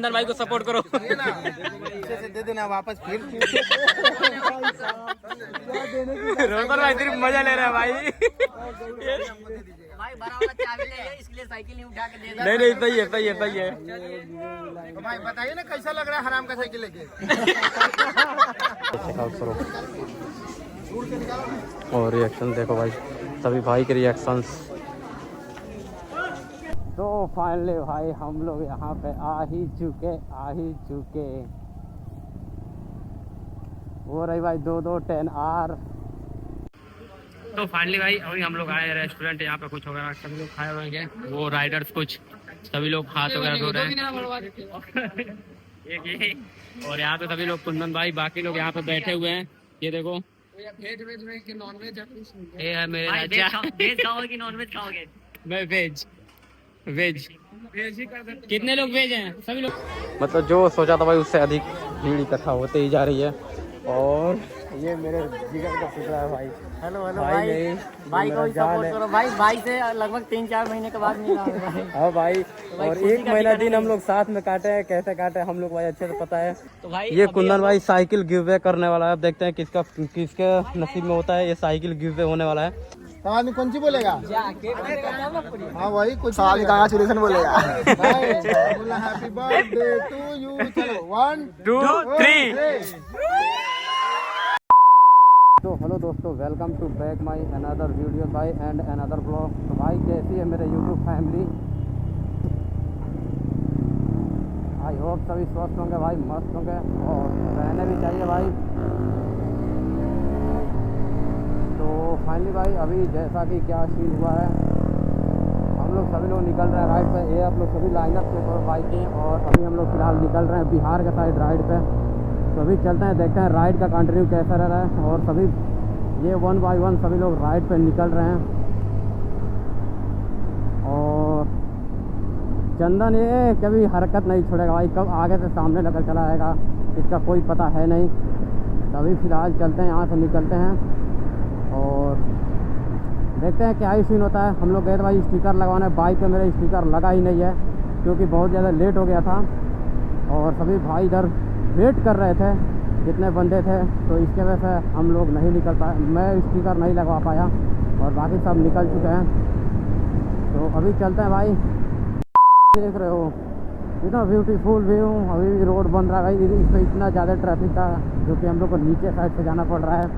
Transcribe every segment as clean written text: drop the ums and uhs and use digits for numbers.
अंदर भाई को सपोर्ट करो। दे देना वापस फिर। रोहन भाई सिर्फ मजा ले रहा है भाई। भाई बराबर चाबी ले है, इसलिए साइकिल नहीं उठा के दे दो। नहीं नहीं सही है सही है सही है। तो भाई बताइए ना कैसा लग रहा है हराम का साइकिल लेके। और रिएक्शन देखो भाई, सभी भाई के रिएक्शंस। तो फाइनली भाई हम लोग यहाँ पे आ ही चुके। वो रही भाई 2210R। तो फाइनली भाई अभी हम लोग आए रेस्टोरेंट, यहाँ पे कुछ वगैरह सभी लोग खाए हुए हैं। वो राइडर्स कुछ सभी लोग हाथ वगैरह धो रहे हैं। एक ये और यहाँ पे सभी लोग, कुंदन भाई बाकी लोग यहाँ पे बैठे हुए हैं। ये देखो वेज नॉन वेज ये है मेरे वेज खाओगे कि नॉन वेज खाओगे? मैं वेज ही कर देते। कितने लोग वेज हैं? सभी लोग। मतलब जो सोचा था भाई उससे अधिक भीड़ इकट्ठा होते ही जा रही है। और ये मेरे जिगर का टुकड़ा है भाई। हेलो भाई को सपोर्ट करो भाई। भाई से लगभग 3-4 महीने के बाद मिला है भाई। हाँ भाई, और एक महीना दिन हम लोग साथ में काटे हैं। कैसे काटे हम लोग भाई अच्छे से पता है। तो भाई ये कुंदन भाई साइकिल गिव अवे करने वाला है। अब देखते हैं किसके नसीब में होता है। ये साइकिल गिव अवे होने वाला है। कहानी कौन सी बोलेगा? हाँ वही कुछ कांग्रेचुलेशन बोलेगा। बोला हैप्पी बर्थडे टू यू। चलो 1 2 3। तो हेलो दोस्तों, welcome to back my another video भाई एंड अनदर ब्लॉग। तो भाई कैसी है मेरे यूट्यूब फैमिली? आई होप सभी स्वस्थ होंगे भाई, मस्त होंगे और रहने भी चाहिए भाई। तो फाइनली भाई अभी जैसा कि क्या सीन हुआ है, हम लोग सभी लोग निकल रहे हैं राइड पे। ये आप लोग सभी लाइनअप पे करो बाइकें। और अभी हम लोग फिलहाल निकल रहे हैं बिहार के साइड राइड पे। तो अभी चलते हैं, देखते हैं राइड का कंटिन्यू कैसा रह रहा है। और सभी ये 1 बाय 1 सभी लोग राइड पे निकल रहे हैं। और चंदन ये कभी हरकत नहीं छोड़ेगा भाई, कब आगे से सामने लेकर चला आएगा इसका कोई पता है नहीं। तो अभी फ़िलहाल चलते हैं, यहाँ से निकलते हैं और देखते हैं क्या ही सीन होता है। हम लोग गए थे भाई स्टिकर लगवाने, बाइक पे मेरे स्टिकर लगा ही नहीं है क्योंकि बहुत ज़्यादा लेट हो गया था। और सभी भाई इधर वेट कर रहे थे, जितने बंदे थे। तो इसके वजह से हम लोग नहीं निकल पाए, मैं स्टिकर नहीं लगवा पाया और बाकी सब निकल चुके हैं। तो अभी चलते हैं भाई। देख रहे हो इतना ब्यूटीफुल व्यू। अभी भी रोड बन रहा है भाई, इस पर इतना ज़्यादा ट्रैफिक था जो कि हम लोग को नीचे साइड से जाना पड़ रहा है।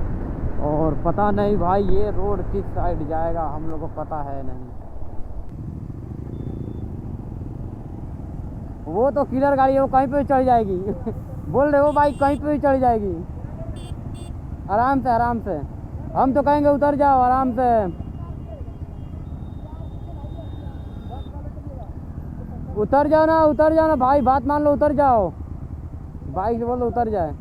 और पता नहीं भाई ये रोड किस साइड जाएगा, हम लोग को पता है नहीं। वो तो किलर गाड़ी है, वो कहीं पे भी चढ़ जाएगी। बोल रहे हो भाई कहीं पे भी चढ़ जाएगी आराम से। हम तो कहेंगे उतर जाओ आराम से। उतर जाओ ना भाई, बात मान लो, उतर जाओ। बाइक से बोलो उतर जाए।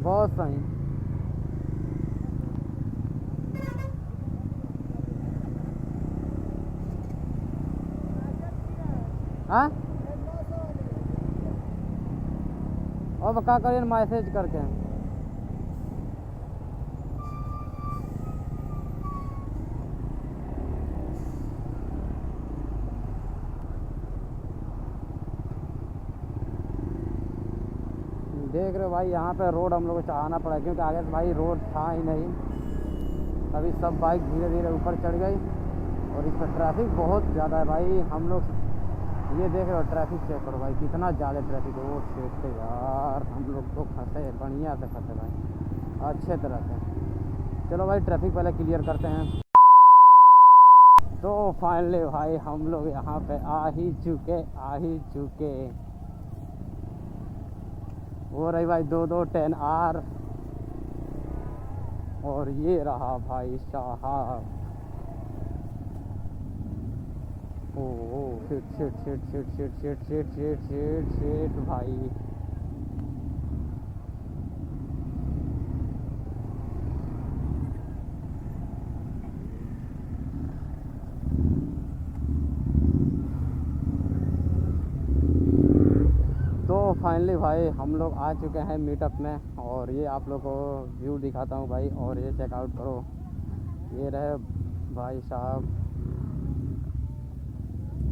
बहुत सही। हाँ अब क्या करिए मैसेज करके। देख रहे हो भाई यहाँ पे रोड हम लोग को चढ़ाना पड़ा क्योंकि आगे से भाई रोड था ही नहीं। अभी सब बाइक धीरे धीरे ऊपर चढ़ गई और इस पर ट्रैफिक बहुत ज़्यादा है भाई। हम लोग ये देख रहे हो, ट्रैफिक चेक करो भाई कितना ज़्यादा ट्रैफिक है। वो शेट यार हम लोग तो फंसे, बढ़िया से फंसे भाई, अच्छे तरह से। चलो भाई ट्रैफिक पहले क्लियर करते हैं। तो फाइनली भाई हम लोग यहाँ पे आ ही चुके। वो रही भाई 2210R और ये रहा भाई साहब। ओ शिट भाई। तो फाइनली भाई हम लोग आ चुके हैं मीटअप में और ये आप लोग को व्यू दिखाता हूँ भाई। और ये चेकआउट करो, ये रहे भाई साहब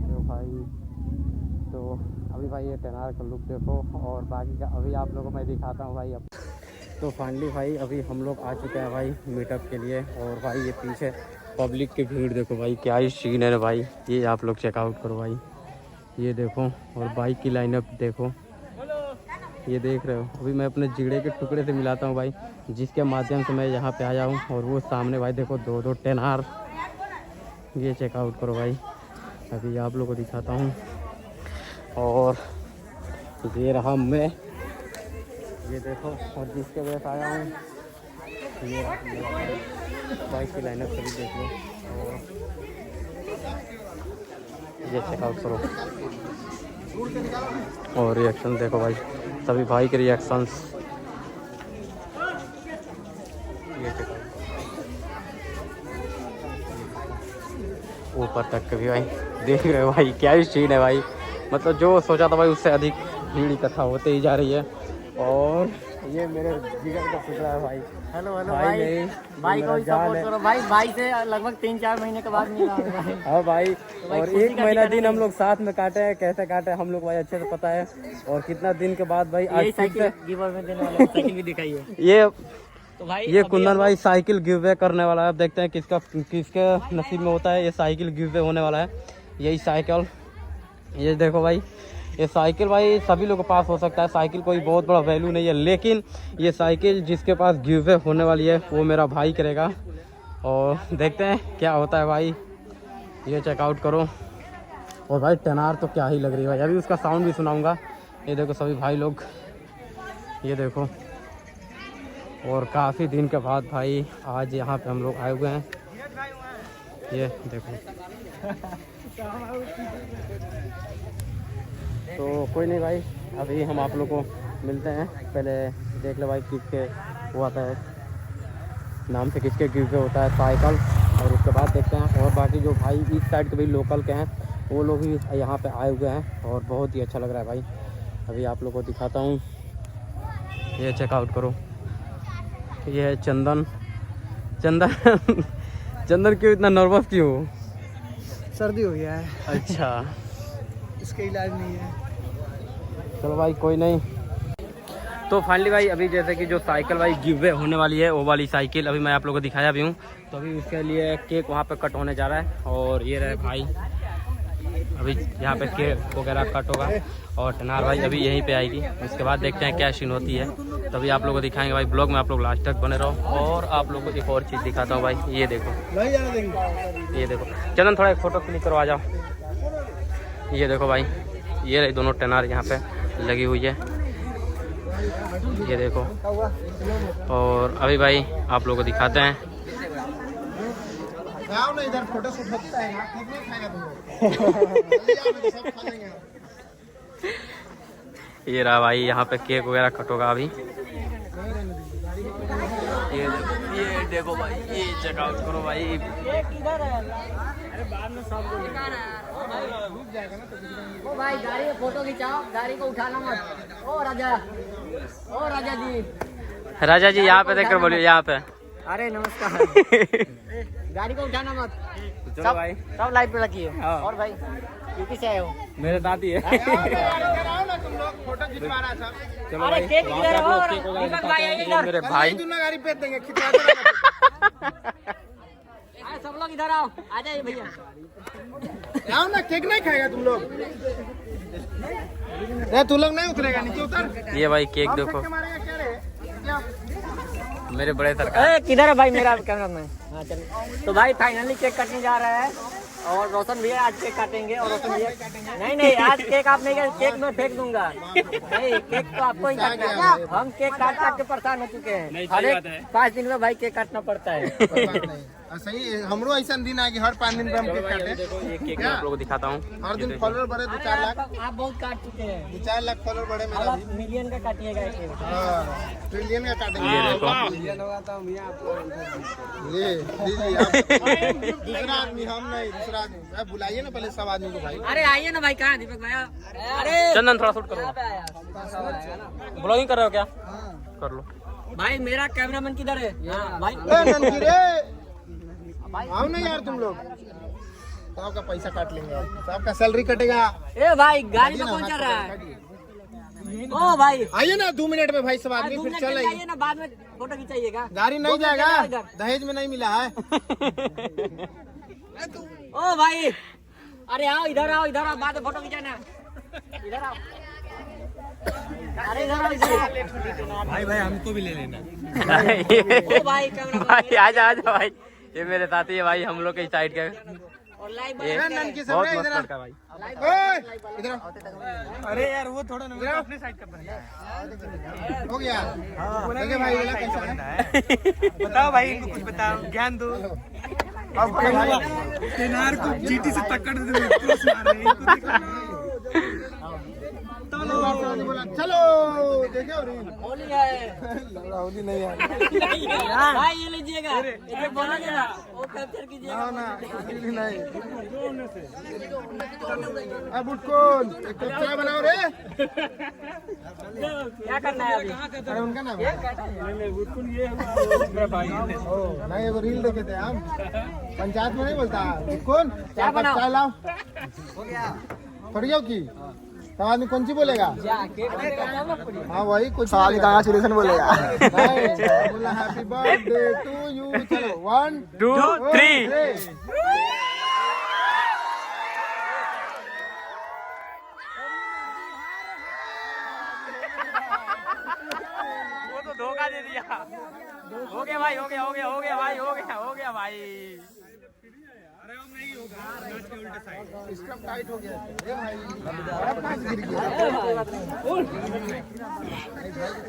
तो भाई। तो अभी भाई ये टेनार का लुक देखो और बाकी का अभी आप लोगों को मैं दिखाता हूँ भाई। अब तो फाइनली भाई अभी हम लोग आ चुके हैं भाई मीटअप के लिए। और भाई ये पीछे पब्लिक की भीड़ देखो भाई, क्या ही सीन है भाई। ये आप लोग चेकआउट करो भाई, ये देखो। और बाइक की लाइनअप देखो, ये देख रहे हो। अभी मैं अपने जिगड़े के टुकड़े से मिलाता हूँ भाई, जिसके माध्यम से मैं यहाँ पे आया हूँ। और वो सामने भाई देखो 2-2 टेनार, ये चेकआउट करो भाई। अभी आप लोगों को दिखाता हूँ। और ये रहा मैं, ये देखो। और जिसके वजह से आया हूँ ये बाइक की लाइनअप सभी देख लो। और ये चेकआउट करो और रिएक्शन देखो भाई, सभी भाई के रिएक्शंस। ये चेकआउट ऊपर तक के भी भाई देख रहे हो भाई, क्या ही सीन है भाई। मतलब जो सोचा था भाई उससे अधिक भीड़ इकट्ठा होते ही जा रही है। और ये मेरे जिगर का टुकड़ा है भाई। हेलो भाई को सपोर्ट करो भाई। भाई से लगभग 3-4 महीने के बाद मिला हूं भाई। हाँ भाई, भाई और खुशी 1 का महीना टिकट दिन हम लोग साथ में काटे हैं। कैसे काटे हम लोग भाई अच्छे से पता है। और कितना दिन के बाद भाई आज यही साइकिल गिवर में देने वाला साइकिल भी दिखाई है। ये तो भाई ये कुंदन भाई साइकिल गिव वे करने वाला है। अब देखते हैं किसके नसीब में होता है। ये साइकिल गिव वे होने वाला है, यही साइकिल। ये देखो भाई, ये साइकिल भाई सभी लोगों के पास हो सकता है। साइकिल कोई बहुत बड़ा वैल्यू नहीं है, लेकिन ये साइकिल जिसके पास गिव वे होने वाली है वो मेरा भाई करेगा। और देखते हैं क्या होता है भाई, ये चेकआउट करो। और भाई टेनार तो क्या ही लग रही है भाई, अभी उसका साउंड भी सुनाऊंगा। ये देखो सभी भाई लोग, ये देखो। और काफ़ी दिन के बाद भाई आज यहाँ पे हम लोग आए हुए हैं, ये देखो। तो कोई नहीं भाई, अभी हम आप लोग को मिलते हैं। पहले देख लो भाई किसके वो आता है नाम से, किसके गिव होता है साइकिल। और उसके बाद देखते हैं। और बाकी जो भाई इस साइड के भी लोकल के हैं वो लोग भी यहाँ पे आए हुए हैं और बहुत ही अच्छा लग रहा है भाई। अभी आप लोग को दिखाता हूँ, ये चेकआउट करो। ये है चंदन। चंदन क्यों इतना नर्वस क्यों? सर्दी हो गया है। अच्छा, इसका इलाज नहीं है। चलो भाई कोई नहीं। तो फाइनली भाई अभी जैसे कि जो साइकिल भाई गिव वे होने वाली है वो वाली साइकिल अभी मैं आप लोगों को दिखाया भी हूँ। तो अभी उसके लिए केक वहाँ पे कट होने जा रहा है। और ये रहे भाई, अभी यहाँ पे केक वगैरह कट होगा। और टेनार भाई अभी यहीं पे आएगी। उसके बाद देखते हैं क्या सीन होती है, तभी आप लोगों को दिखाएंगे भाई। ब्लॉग में आप लोग लास्ट तक बने रहो। और आप लोगों को एक और चीज़ दिखाता हूँ भाई, ये देखो। ये देखो चंदन, थोड़ा एक फ़ोटो क्लिक करवा जाओ। ये देखो भाई, ये रही दोनों टेनार यहाँ पे लगी हुई है, ये देखो। और अभी भाई आप लोगों को दिखाते हैं। इधर फोटो शूट होता है, कितने खाएगा तुम लोग? सब खा लेंगे। ये रहा भाई, यहाँ पे केक वगैरह कट होगा अभी। ये देखो भाई, ये चेकआउट करो भाई। किधर है? अरे बाद में सब ओ भाई गाड़ी में फोटो खिंचाओ, गाड़ी को उठाना मत। ओ राजा जी, राजा जी यहाँ पे देखकर बोलिए, यहाँ पे। अरे नमस्कार। गाड़ी को उठाना मत। चलो भाई, सब लाइट पे रखिए। हाँ। और भाई यूपी से आए हो? मेरे दादी है। तुम लोग फोटो खिंचवा रहा था। चलो अरे भाई, केक वहाँ किधर पे है? आप लोग और केक वगैरह दीपक दिखाते भाई हैं। इधर। ये मेरे भाई। गाड़ी भेज देंगे, खिंचवा देना। अरे सब लोग इधर आओ, आ जाइए भैया। आओ ना, केक नहीं खाएगा तुम लोग? तू लोग नहीं उतरेगा, नीचे उतर। ये भाई केक देखो, मारेगा क्या रे? क्या? मेरे बड़े सरकार। ए किधर है भाई मेरा कैमरा मैन? हाँ चलो। तो भाई फाइनली केक कटने जा रहा है। और रोशन भैया आज केक काटेंगे। और रोशन भैया नहीं आज केक आप नहीं, केक मैं फेंक दूंगा। नहीं, केक तो आपको ही काटना है। हम केक काट के परेशान हो चुके हैं। हर एक 5 दिन में भाई केक काटना पड़ता है। कोई बात नहीं। सही, हमरो ऐसा दिन आ कि हर 5 दिन पे हम केक काटे। देखो ये केक मैं आप लोगों को दिखाता हूँ। हर दिन फॉलोअर बढ़े 2-4 लाख। आप बहुत काट चुके हैं। 2-4 लाख फॉलोअर बढ़े अब मेरा आप भी। मिलियन का काटिएगा एक केक। हाँ, ट्रिलियन का काटेंगे। ये देखो, ये दीजिए आप। दूसरा आदमी, हम नहीं, दूसरा आदमी। बुलाइए ना पहले सब आदमी को भाई। अरे आइए ना भाई, कहाँ दीपक भैया? अरे चंदन थोड़ा शूट करो। ब्लॉगिंग कर रहे हो क्या? कर लो। भाई मेरा कैमरामैन किधर है? हाँ, भाई ननकी रे आओ ना यार तुम लोग, तो आपका पैसा काट लेंगे, तो आपका सैलरी कटेगा। ए भाई गाड़ी में कौन चल रहा है? ओ भाई आइए ना 2 मिनट में भाई सब आदमी फिर चल आइए ना, बाद में फोटो खिंचाइएगा। गाड़ी नहीं जाएगा, दहेज में नहीं मिला है। ओ भाई अरे आओ इधर आओ बाद में फोटो खिंचाना। इधर आओ, अरे इधर आओ भाई हमको भी ले लेना। ओ भाई कैमरा भाई आजा भाई, ये मेरे साथी है भाई, हम लोग के साइड के और लाइव ननकी सब बहुत रे मस्त इधर लड़का भाई। इधर आओ। अरे यार वो थोड़ा ना अपने साइड का हो गया। देखिए भाई वाला कैसा है, बताओ भाई, इनको कुछ बताओ, ज्ञान दो। तेनार को जीटी से टक्कर दे दो, क्रॉस मार रहे हैं इनको, चलो देखिए होली है। होली नहीं है भाई ये लीजिएगा, ये बोलिएगा, वो कैप्चर कीजिएगा। ना होली नहीं। अब बुटकोन एक कप चाय बनाओ रे। क्या करना है अभी? अरे उनका नाम है नहीं, एगो रील देखे थे हम, पंचायत में नहीं बोलता बुटकोन चाय बनाओ? चाय लाओ थोड़ी की, तब आदमी कौन सी बोलेगा? हाँ वही कुछ कांग्रेचुलेशन बोलेगा। बोला हैप्पी बर्थडे टू यू। चलो 1 2 3। वो तो धोखा दे दिया। हो गया भाई, हो गया भाई, हो गया भाई। सिस्टम टाइट हो गया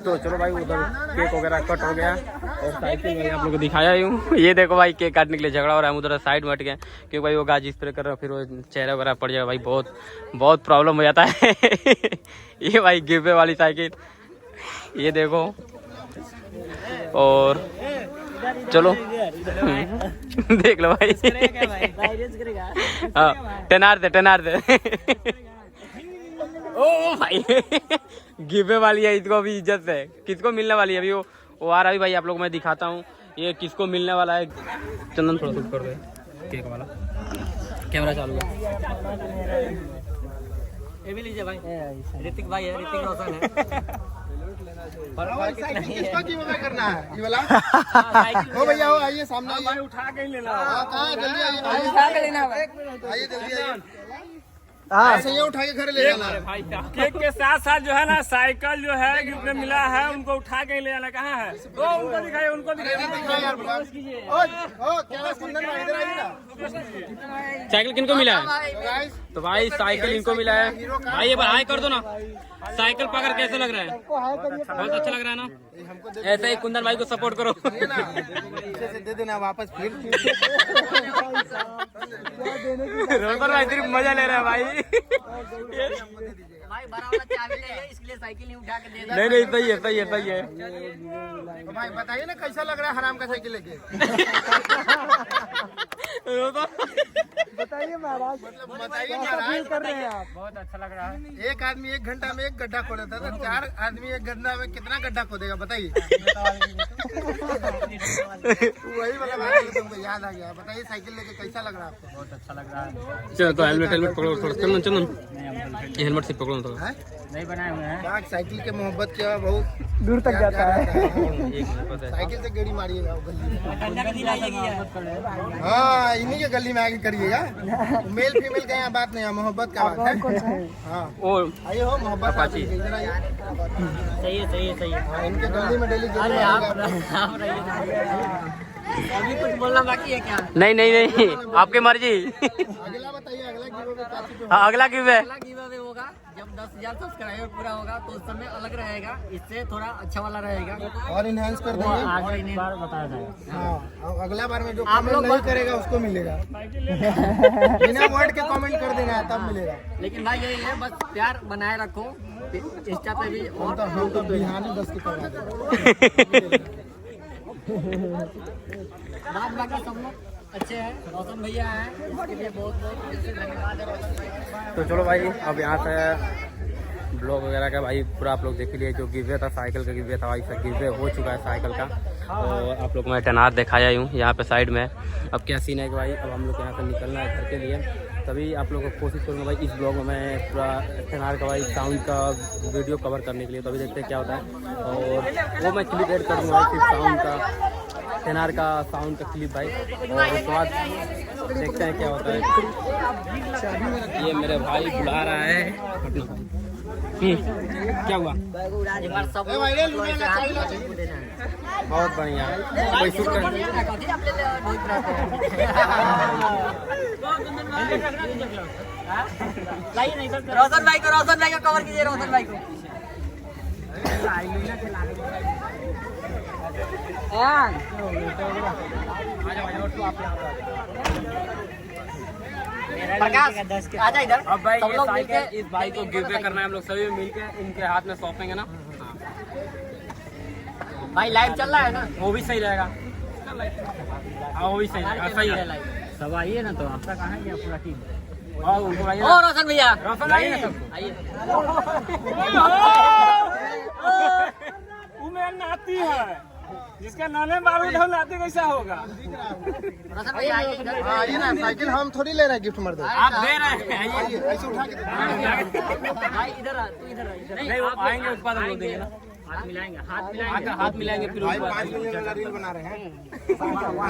तो चलो भाई, उधर केक वगैरह कट हो गया और साइकिल में आप लोग को दिखाया ही हूँ। ये देखो भाई, केक काटने के लिए झगड़ा हो रहा है, उधर साइड में हट गए क्योंकि भाई वो गाज स्प्रे कर रहा है, फिर वो चेहरा वगैरह पड़ जाएगा भाई, बहुत प्रॉब्लम हो जाता है। ये भाई गिवे वाली साइकिल, ये देखो। और चलो देख लो भाई। हाँ टेनार दे ओ भाई गिवे वाली है, इसको अभी इज्जत है। किसको मिलने वाली है अभी? वो आ रहा है भाई, आप लोग मैं दिखाता हूँ ये किसको मिलने वाला है। चंदन थोड़ा शूट कर दे केक वाला, कैमरा चालू है। ये भी लीजिए भाई, ऋतिक भाई है, ऋतिक रोशन है। साइकिल किसको की वजह करना है ये वाला? ओ भैया हो, आइए सामने आइए, उठा के ही लेना। कहाँ जल्दी आइए, उठा के लेना भाई। आइए जल्दी आइए। ऐसे ये उठा के घर ले जाना है। केक के साथ साथ जो है ना साइकिल जो है गिफ्ट में मिला है, उनको उठा के ले जाना। कहाँ है वो? उनको दिखाइए, उनको दिखाइए। साइकिल किनको मिला है? तो भाई साइकिल इनको मिला है भाई। ये बार हाई कर दो ना, साइकिल पकड़ कैसे लग रहा है? बहुत अच्छा लग रहा है ना। ऐसे ही कुंदन भाई को सपोर्ट करो। दे देना वापस फिर। रोशन भाई सिर्फ मजा ले रहा है भाई। भाई बड़ा वाला चाबी ले है, इसलिए साइकिल नहीं उठा के दे रहा। नहीं सही है। तो भाई बताइए ना कैसा लग रहा है हराम का साइकिल लेके? बताइए महाराज, मतलब बताइए महाराज, कर रहे हैं आप? बहुत अच्छा लग रहा है। एक आदमी 1 घंटा में 1 गड्ढा खोदा था, तो 4 आदमी 1 घंटा में कितना गड्ढा खोदेगा बताइए? वही वाला बात तुमको याद आ गया। बताइए साइकिल लेके कैसा लग रहा है आपको? बहुत अच्छा लग रहा है। चलो तो हेलमेट पकड़ो थोड़ा। चंदन ये हेलमेट से पकड़ो थोड़ा। नहीं बनाए हुए हैं। क्या साइकिल के मोहब्बत क्या बहुत दूर तक जाता है। साइकिल से गेड़ी मारिएगा वो गली में। ठंडा का दिलाइएगा। हाँ इन्हीं के गली में आगे करिएगा। मेल फीमेल का यहाँ बात नहीं है, मोहब्बत का बात है। हाँ आइए हो मोहब्बत। सही है। हाँ इनके गली में डेली गेड़ी मारिएगा। अभी कुछ बोलना बाकी है क्या? नहीं आपकी मर्जी। अगला बताइए, अगला गिव अवे हाँ अगला गिव है। अगला गिव अवे होगा जब 10,000 सब्सक्राइबर पूरा होगा, तो उस समय अलग रहेगा, इससे थोड़ा अच्छा वाला रहेगा और इनहेंस कर देंगे। आगे बार बताया जाएगा। हाँ अगला बार में जो आप कमेंट लोग नहीं करेगा उसको मिलेगा। बिना वर्ड के कमेंट कर देना है तब मिलेगा। लेकिन भाई यही है, बस प्यार बनाए रखो इंस्टा पे भी। और हम तो बिहानी 10 की करवा देंगे। बात बाकी सब लोग अच्छे हैं। रोशन भैया हैं, इसके लिए बहुत बहुत धन्यवाद है रोशन भाई। तो चलो भाई अब यहाँ से ब्लॉग वगैरह का भाई पूरा आप लोग देख लिए, जो गिवे था साइकिल का गिवे था भाई, सब गिवे हो चुका है साइकिल का। और आप लोग मैं टेनार दिखाया हूँ यहाँ पे साइड में। अब क्या सीन है कि भाई अब हम लोग यहाँ से निकलना है घर के लिए, तभी आप लोगों को कोशिश करूँगा भाई इस ब्लॉग में मैं पूरा टेनार का भाई साउंड का वीडियो कवर करने के लिए। तो अभी देखते हैं क्या होता है, और वो मैं क्लिप एड करूँगा भाई फिर साउंड का, टेनार का साउंड का क्लिप भाई, और उसके बाद देखते हैं क्या होता है। ये मेरे भाई बुला रहा है। क्या हुआ? बहुत बढ़िया, कोई शूट कर रोशन भाई को कवर कीजिए, रोशन भाई को। प्रकाश आजा इधर। अब भाई सब ये लोग साइकिल इस भाई को गिव अवे करना है, हम लोग सभी मिलके इनके हाथ में सौंपेंगे ना। भाई लाइव चल रहा है ना, वो भी सही रहेगा। हाँ वो भी सही रहेगा, सही है। सब आइए ना, तो आपका कहाँ है पूरा टीम? हाँ उनको भाई ओ रोशन भैया रोशन आइए ना सबको। आइए। वो मेरा नाती है, जिसका नाने बारूद हो, नाती कैसा होगा? रोशन भैया आइए इधर। हाँ ये ना साइकिल हम थोड़ी ले रहे हैं गिफ्ट मर्द, आप दे रहे हैं, आइए। ऐसे उठा के भाई इधर आ, तू इधर आ, इधर। नहीं वो आएंगे उसके बाद हम लोग देंगे ना, हाथ मिलाएंगे हाथ मिलाएंगे फिर उसके बाद 5 मिलियन वाला रील बना रहे हैं है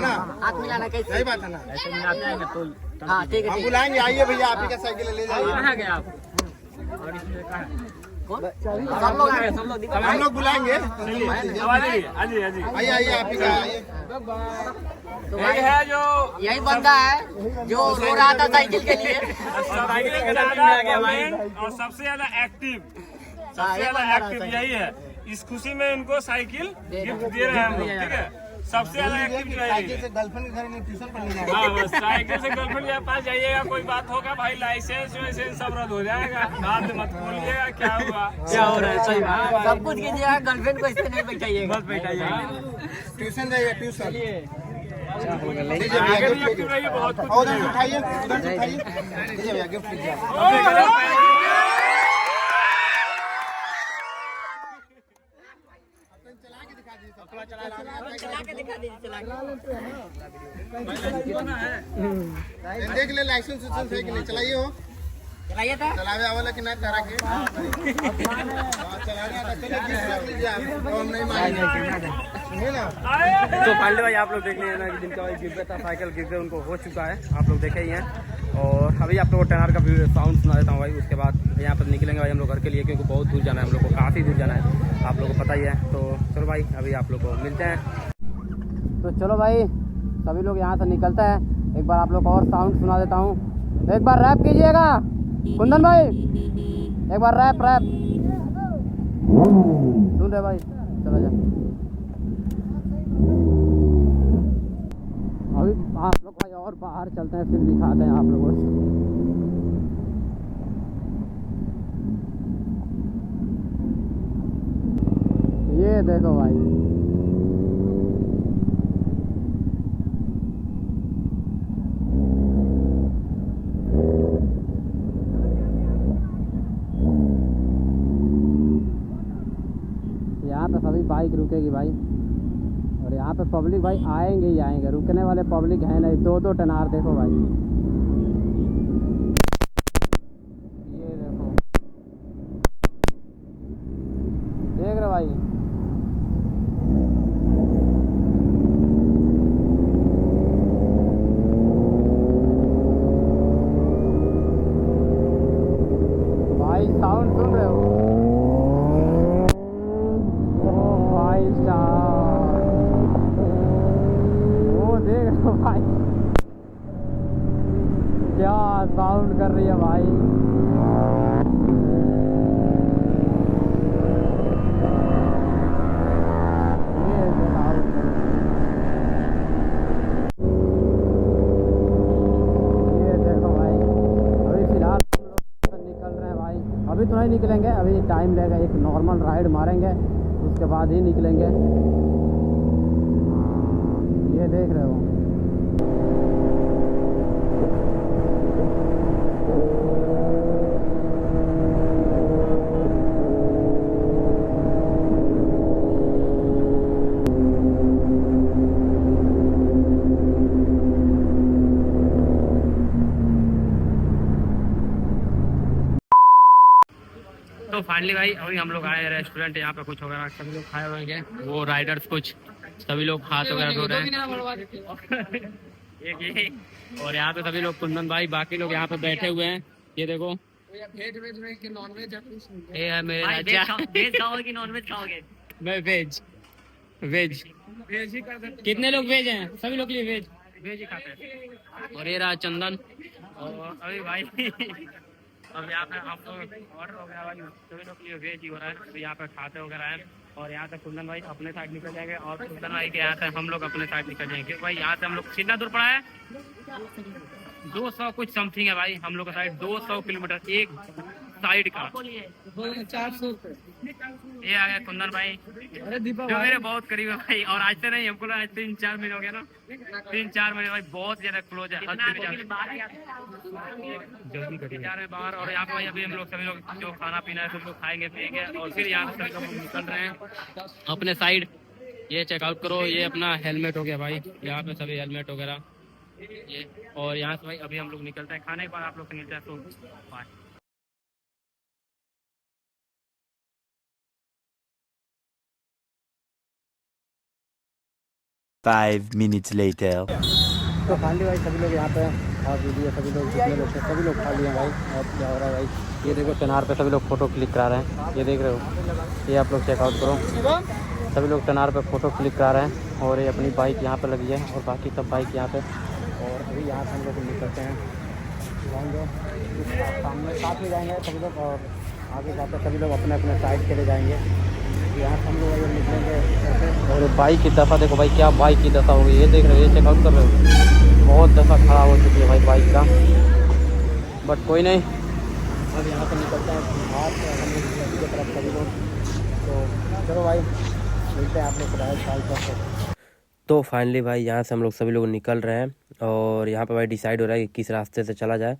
ना, हाथ मिलाना कैसे? सही बात है ना। ऐसे मिलाते आएंगे तो। हाँ ठीक है हम ठीक है। बुलाएंगे, आइए भैया आप ही का साइकिल ले जाइए। कहाँ गए आप? और इसमें कहाँ है? सब लोग आए, सब लोग हम लोग बुलाएंगे, आइए आइए आप ही का आइए। यही है जो यही बंदा है जो रो रहा था साइकिल के लिए। साइकिल के ज्यादा कमेंट और सबसे ज्यादा एक्टिव, सबसे ज्यादा एक्टिव यही है। इस खुशी में इनको साइकिल गिफ्ट दे रहे हैं हम लोग, ठीक है। सबसे ज्यादा एक्टिव जो है साइकिल से गर्लफ्रेंड के घर में ट्यूशन पढ़ने जाएगा। हाँ बस साइकिल से गर्लफ्रेंड के पास जाइएगा, कोई बात होगा भाई, लाइसेंस वाइसेंस सब रद्द हो जाएगा, बात मत बोलिएगा क्या हुआ क्या हो रहा है। सही बात, सब कुछ कीजिएगा, गर्लफ्रेंड को इससे नहीं बैठाइएगा। बस बैठाइएगा। ट्यूशन जाइए, ट्यूशन लीजिए आगे भैया भी गिफ्ट एक्टिव रहिए, बहुत कुछ उधर से उठाइए, उधर से उठाइए, लीजिए भैया गिफ्ट लीजिए। चला के दिखा दीजिए, चला के। देख ले लाइसेंस उसेंस है कि नहीं, चलाइए हो, चलाइए था। चलावे वाला कि ना करा के चलाने आता, चलिए गिफ्ट रख लीजिए आप, तो हम नहीं मानेंगे सुनिए ना। तो फाइनली भाई आप लोग देख लिए ना कि जिनका भाई गिफ्ट था साइकिल गिफ्ट उनको हो चुका है, आप लोग देखे ही हैं। और अभी आप लोग को टेनार का साउंड सुना देता हूँ भाई, उसके बाद यहाँ पर निकलेंगे भाई हम लोग घर के लिए, क्योंकि बहुत दूर जाना है हम लोग को, काफ़ी दूर जाना है, आप लोग को पता ही है। तो चलो भाई अभी आप लोग को मिलते हैं। तो चलो भाई सभी लोग यहाँ से निकलते हैं। एक बार आप लोग को और साउंड सुना देता हूँ, एक बार रैप कीजिएगा कुंदन भाई, एक बार रैप रैप सुन रहे भाई, चलो जा। अभी आप लोग भाई और बाहर चलते हैं, फिर दिखाते हैं आप लोगों से। ये देखो भाई, यहाँ पे सभी बाइक रुकेगी भाई, और यहाँ पे पब्लिक भाई आएंगे ही आएंगे, रुकने वाले पब्लिक है नहीं। दो दो टेनार देखो भाई, ये देखो देख रहे भाई। भाई साउंड सुन रहे हो? भाई क्या साउंड कर रही है भाई, ये देखो भाई। अभी फिलहाल निकल रहे हैं भाई, अभी तो नहीं निकलेंगे, अभी टाइम लगेगा, एक नॉर्मल राइड मारेंगे उसके बाद ही निकलेंगे। ये देख रहे हो, फाइनली भाई अभी हम लोग आए रेस्टोरेंट, यहाँ पे कुछ वगैरह सभी लोग खाए होंगे, वो राइडर्स कुछ सभी लोग हाथ वगैरह धो रहे हैं एक ये, और यहाँ पे सभी लोग कुंदन भाई बाकी लोग यहाँ पे बैठे हुए हैं। ये देखो ये है मेरे वेज खाओगे कि नॉन वेज खाओगे? मैं वेज वेज ही कर दे। कितने लोग वेज हैं? सभी लोग के लिए वेज ही खाते हैं। और ये रहा चंदन, और अभी भाई अब यहाँ पे हम लोग ऑर्डर हो गया भाई, सभी लोग के लिए वेज ही हो रहा है। अभी यहाँ पे खाते वगैरह हैं, और यहाँ से कुंदन भाई अपने साइड निकल जाएंगे, और कुंदन भाई के यहाँ से हम लोग अपने साइड निकल जाएंगे। भाई यहाँ से हम लोग कितना दूर पड़ा है? 200 कुछ समथिंग है भाई हम लोग का साइड, 200 किलोमीटर एक साइड का। 400 ये आ गया कुंदन भाई जो मेरे बहुत करीब है भाई, और आज से नहीं हमको 3-4 महीने हो गया ना, 3-4 महीने भाई बहुत ज्यादा क्लोज है जल्दी जा रहे हैं बाहर। और यहाँ पे भाई अभी हम लोग सभी लोग जो खाना पीना है सब लोग खाएंगे पिएंगे, और फिर यहाँ से सभी लोग निकल रहे हैं अपने साइड। ये चेकआउट करो, ये अपना हेलमेट हो गया भाई, यहाँ पे सभी हेलमेट वगैरह ये, और यहाँ से भाई अभी हम लोग निकलते हैं, खाने के बाद आप लोग से मिलते हैं, तो बाय। Five minutes later. तो फाइनली भाई सभी लोग यहाँ पे खा पी लिए, सभी लोग जितने लोग थे सभी लोग खा लिए भाई। और क्या हो रहा है भाई, ये देखो टनार पे सभी लोग फ़ोटो क्लिक करा रहे हैं, ये देख रहे हो, ये आप लोग चेकआउट करो, सभी लोग टनार पे फ़ोटो क्लिक करा रहे हैं। और ये अपनी बाइक यहाँ पे लगी है, और बाकी सब बाइक यहाँ पे। और अभी यहाँ से हम लोग निकलते हैं, जाएंगे सामने साथ में जाएंगे सभी लोग, और आगे जाकर सभी लोग अपने अपने साइड चले जाएंगे। यहाँ से हम लोग अगर निकलेंगे, और बाइक की दफ़ा देखो भाई, क्या बाइक की दशा होगी, ये देख रहे हो, ये चेकआउट कर रहे हो, बहुत दफ़ा खराब हो चुकी है भाई बाइक का, बट कोई नहीं। अब यहाँ से निकलते हैं बाहर से हम लोग की तरफ सभी लोग, तो चलो भाई मिलते हैं आप लोग राइड। तो फाइनली भाई यहाँ से हम लोग सभी लोग निकल रहे हैं, और यहाँ पे भाई डिसाइड हो रहा है कि किस रास्ते से चला जाए।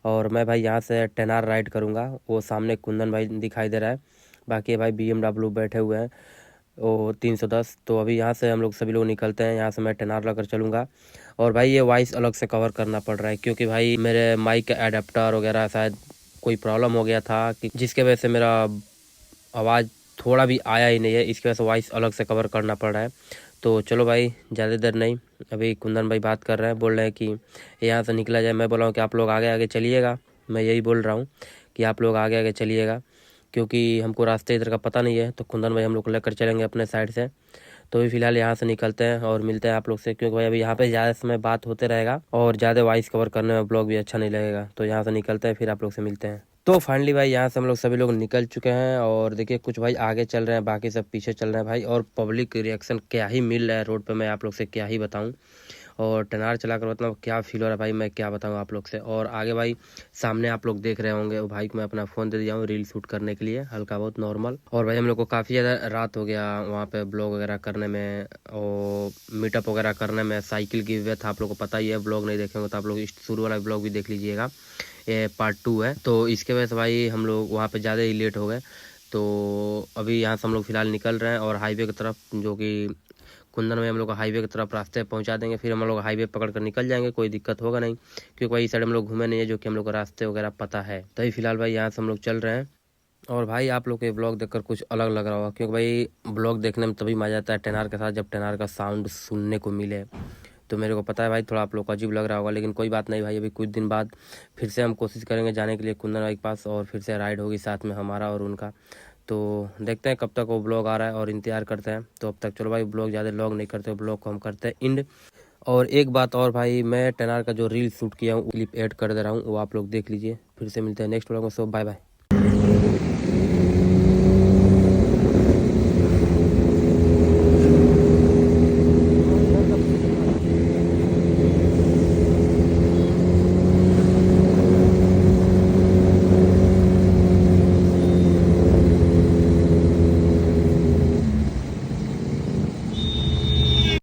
और मैं भाई यहाँ से टेनार राइड करूँगा, वो सामने कुंदन भाई दिखाई दे रहा है, बाकी भाई BMW बैठे हुए हैं वो 310। तो अभी यहाँ से हम लोग सभी लोग निकलते हैं, यहाँ से मैं टेनार लेकर चलूँगा। और भाई ये वॉइस अलग से कवर करना पड़ रहा है, क्योंकि भाई मेरे माइक का एडाप्टर वगैरह शायद कोई प्रॉब्लम हो गया था, कि जिसके वजह से मेरा आवाज़ थोड़ा भी आया ही नहीं है, इसकी वजह से वॉइस अलग से कवर करना पड़ रहा है। तो चलो भाई ज़्यादा देर नहीं, अभी कुंदन भाई बात कर रहे हैं, बोल रहे हैं कि यहाँ से निकला जाए। मैं बोल रहा हूँ कि आप लोग आगे आगे चलिएगा, मैं यही बोल रहा हूँ कि आप लोग आगे आगे चलिएगा, क्योंकि हमको रास्ते इधर का पता नहीं है। तो कुंदन भाई हम लोग लेकर चलेंगे अपने साइड से। तो अभी फ़िलहाल यहाँ से निकलते हैं और मिलते हैं आप लोग से, क्योंकि भाई अभी यहाँ पे ज़्यादा समय बात होते रहेगा और ज़्यादा वॉइस कवर करने में ब्लॉग भी अच्छा नहीं लगेगा। तो यहाँ से निकलते हैं, फिर आप लोग से मिलते हैं। तो फाइनली भाई यहाँ से हम लोग सभी लोग निकल चुके हैं, और देखिए कुछ भाई आगे चल रहे हैं, बाकी सब पीछे चल रहे हैं भाई। और पब्लिक रिएक्शन क्या ही मिल रहा है रोड पे, मैं आप लोग से क्या ही बताऊं। और टनार चलाकर मतलब क्या फील हो रहा है भाई, मैं क्या बताऊं आप लोग से। और आगे भाई सामने आप लोग देख रहे होंगे, वो भाई को मैं अपना फ़ोन दे दिया हूँ रील शूट करने के लिए, हल्का बहुत नॉर्मल। और भाई हम लोग को काफ़ी ज़्यादा रात हो गया वहाँ पे ब्लॉग वगैरह करने में और मीटअप वगैरह करने में। साइकिल की व्यथ आप लोग को पता ही है, ब्लॉग नहीं देखेंगे तो आप लोग शुरू वाला ब्लॉग भी देख लीजिएगा, ये पार्ट 2 है। तो इसके वजह से भाई हम लोग वहाँ पे ज़्यादा ही लेट हो गए। तो अभी यहाँ से हम लोग फ़िलहाल निकल रहे हैं, और हाईवे की तरफ, जो कि कुंदन में हम लोग को हाईवे की तरफ रास्ते पहुँचा देंगे, फिर हम लोग हाईवे पकड़ कर निकल जाएंगे, कोई दिक्कत होगा नहीं, क्योंकि भाई इस साइड हम लोग घूमे नहीं है, जो कि हम लोग को रास्ते वगैरह पता है। तो अभी फ़िलहाल भाई यहाँ से हम लोग चल रहे हैं। और भाई आप लोग के ब्लॉग देखकर कुछ अलग लग रहा होगा, क्योंकि भाई ब्लॉग देखने में तभी मज़ा आता है टेनार के साथ, जब टेनार का साउंड सुनने को मिले। तो मेरे को पता है भाई थोड़ा आप लोग को अजीब लग रहा होगा, लेकिन कोई बात नहीं भाई, अभी कुछ दिन बाद फिर से हम कोशिश करेंगे जाने के लिए कुंदन भाई के पास, और फिर से राइड होगी साथ में हमारा और उनका। तो देखते हैं कब तक वो ब्लॉग आ रहा है, और इंतज़ार करते हैं। तो अब तक चलो भाई ब्लॉग ज़्यादा लॉन्ग नहीं करते, ब्लॉग को हम करते हैं इंड। और एक बात और भाई, मैं टेनार का जो रील शूट किया हूँ क्लिप ऐड कर दे रहा हूँ, वो आप लोग देख लीजिए। फिर से मिलते हैं नेक्स्ट ब्लॉग में, सो बाय बाय।